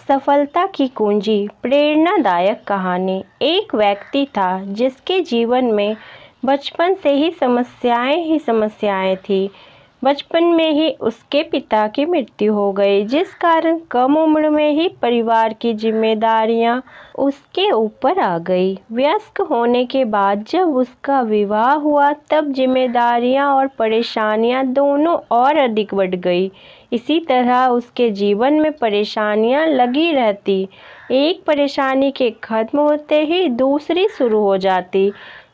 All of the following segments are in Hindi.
सफलता की कुंजी। प्रेरणादायक कहानी। एक व्यक्ति था जिसके जीवन में बचपन से ही समस्याएं थी। बचपन में ही उसके पिता की मृत्यु हो गई, जिस कारण कम उम्र में ही परिवार की जिम्मेदारियां उसके ऊपर आ गई। वयस्क होने के बाद जब उसका विवाह हुआ, तब जिम्मेदारियां और परेशानियां दोनों और अधिक बढ़ गई। इसी तरह उसके जीवन में परेशानियां लगी रहती। एक परेशानी के खत्म होते ही दूसरी शुरू हो जाती।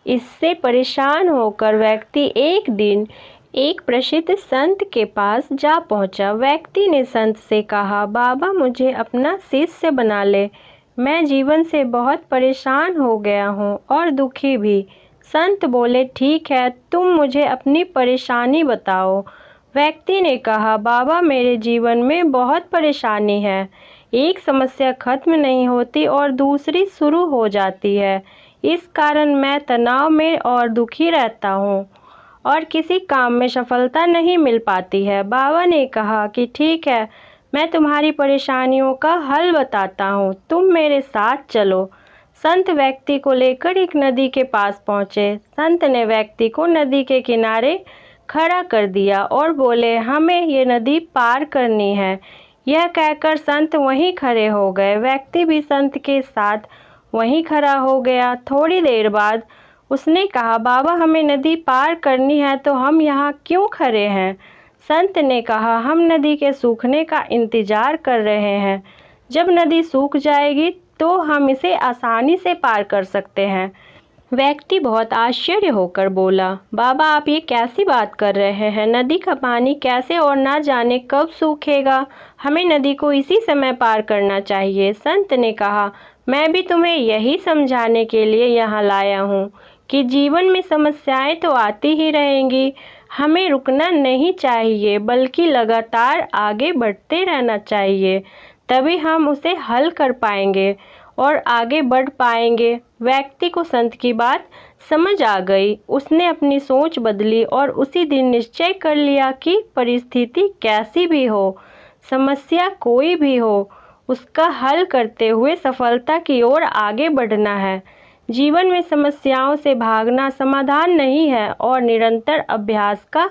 इससे परेशान होकर व्यक्ति एक दिन एक प्रसिद्ध संत के पास जा पहुंचा। व्यक्ति ने संत से कहा, बाबा मुझे अपना शिष्य बना ले, मैं जीवन से बहुत परेशान हो गया हूँ और दुखी भी। संत बोले, ठीक है, तुम मुझे अपनी परेशानी बताओ। व्यक्ति ने कहा, बाबा मेरे जीवन में बहुत परेशानी है, एक समस्या खत्म नहीं होती और दूसरी शुरू हो जाती है। इस कारण मैं तनाव में और दुखी रहता हूँ और किसी काम में सफलता नहीं मिल पाती है। बाबा ने कहा कि ठीक है, मैं तुम्हारी परेशानियों का हल बताता हूँ, तुम मेरे साथ चलो। संत व्यक्ति को लेकर एक नदी के पास पहुँचे। संत ने व्यक्ति को नदी के किनारे खड़ा कर दिया और बोले, हमें ये नदी पार करनी है। यह कहकर संत वहीं खड़े हो गए। व्यक्ति भी संत के साथ वहीं खड़ा हो गया। थोड़ी देर बाद उसने कहा, बाबा हमें नदी पार करनी है, तो हम यहाँ क्यों खड़े हैं? संत ने कहा, हम नदी के सूखने का इंतजार कर रहे हैं। जब नदी सूख जाएगी तो हम इसे आसानी से पार कर सकते हैं। व्यक्ति बहुत आश्चर्य होकर बोला, बाबा आप ये कैसी बात कर रहे हैं? नदी का पानी कैसे और ना जाने कब सूखेगा? हमें नदी को इसी समय पार करना चाहिए। संत ने कहा, मैं भी तुम्हें यही समझाने के लिए यहाँ लाया हूँ कि जीवन में समस्याएं तो आती ही रहेंगी। हमें रुकना नहीं चाहिए, बल्कि लगातार आगे बढ़ते रहना चाहिए। तभी हम उसे हल कर पाएंगे और आगे बढ़ पाएंगे। व्यक्ति को संत की बात समझ आ गई। उसने अपनी सोच बदली और उसी दिन निश्चय कर लिया कि परिस्थिति कैसी भी हो, समस्या कोई भी हो, उसका हल करते हुए सफलता की ओर आगे बढ़ना है। जीवन में समस्याओं से भागना समाधान नहीं है और निरंतर अभ्यास का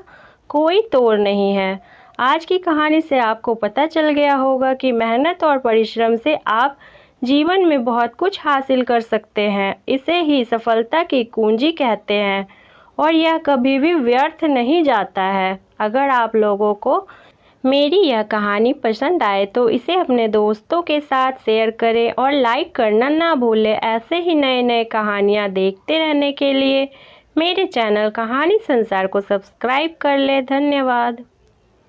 कोई तोड़ नहीं है। आज की कहानी से आपको पता चल गया होगा कि मेहनत और परिश्रम से आप जीवन में बहुत कुछ हासिल कर सकते हैं। इसे ही सफलता की कुंजी कहते हैं और यह कभी भी व्यर्थ नहीं जाता है। अगर आप लोगों को मेरी यह कहानी पसंद आए तो इसे अपने दोस्तों के साथ शेयर करें और लाइक करना ना भूलें। ऐसे ही नए नए कहानियाँ देखते रहने के लिए मेरे चैनल कहानी संसार को सब्सक्राइब कर लें। धन्यवाद।